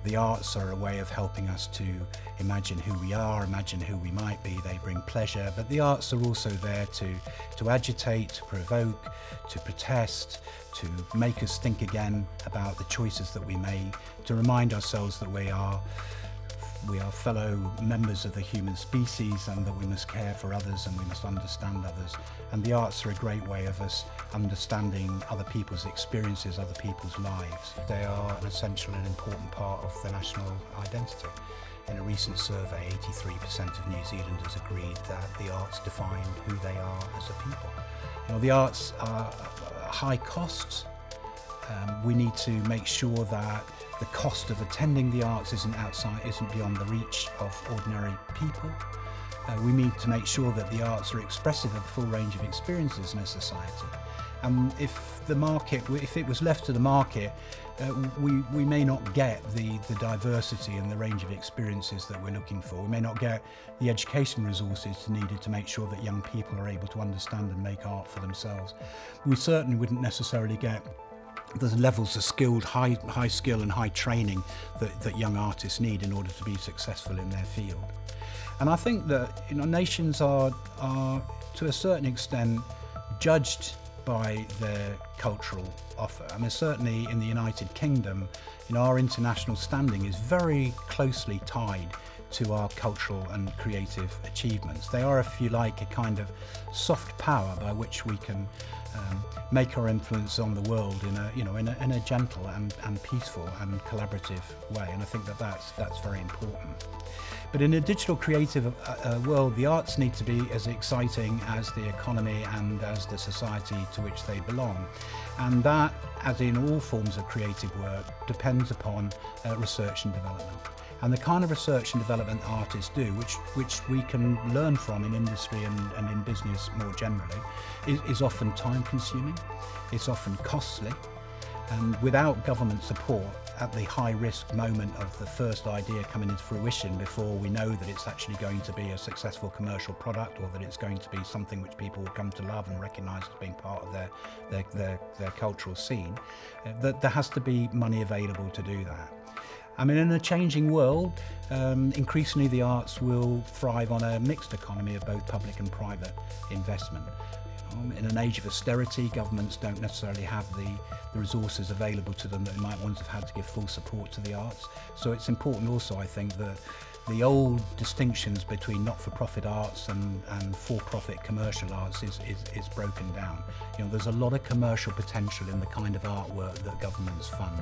The arts are a way of helping us to imagine who we are, imagine who we might be. They bring pleasure, but the arts are also there to agitate, to provoke, to protest, to make us think again about the choices that we made, to remind ourselves that we are fellow members of the human species and that we must care for others and we must understand others. And the arts are a great way of us understanding other people's experiences, other people's lives. They are an essential and important part of the national identity. In a recent survey, 83% of New Zealanders agreed that the arts define who they are as a people. The arts are high cost. We need to make sure that the cost of attending the arts isn't beyond the reach of ordinary people. We need to make sure that the arts are expressive of the full range of experiences in a society. And if it was left to the market, we may not get the diversity and the range of experiences that we're looking for. We may not get the education resources needed to make sure that young people are able to understand and make art for themselves. We certainly wouldn't necessarily get the levels of high skill and high training that young artists need in order to be successful in their field. And I think that nations are to a certain extent judged by their cultural offer. I mean, certainly in the United Kingdom, our international standing is very closely tied to our cultural and creative achievements. They are, if you like, a kind of soft power by which we can make our influence on the world in a gentle and peaceful and collaborative way. And I think that that's very important. But in a digital creative world, the arts need to be as exciting as the economy and as the society to which they belong. And that, as in all forms of creative work, depends upon research and development. And the kind of research and development artists do, which we can learn from in industry and in business more generally, is often time-consuming, it's often costly, and without government support at the high-risk moment of the first idea coming into fruition, before we know that it's actually going to be a successful commercial product or that it's going to be something which people will come to love and recognise as being part of their cultural scene, that there has to be money available to do that. I mean, in a changing world, increasingly the arts will thrive on a mixed economy of both public and private investment. In an age of austerity, governments don't necessarily have the resources available to them that they might once have had to give full support to the arts. So it's important also, I think, that the old distinctions between not-for-profit arts and for-profit commercial arts is broken down. There's a lot of commercial potential in the kind of artwork that governments fund.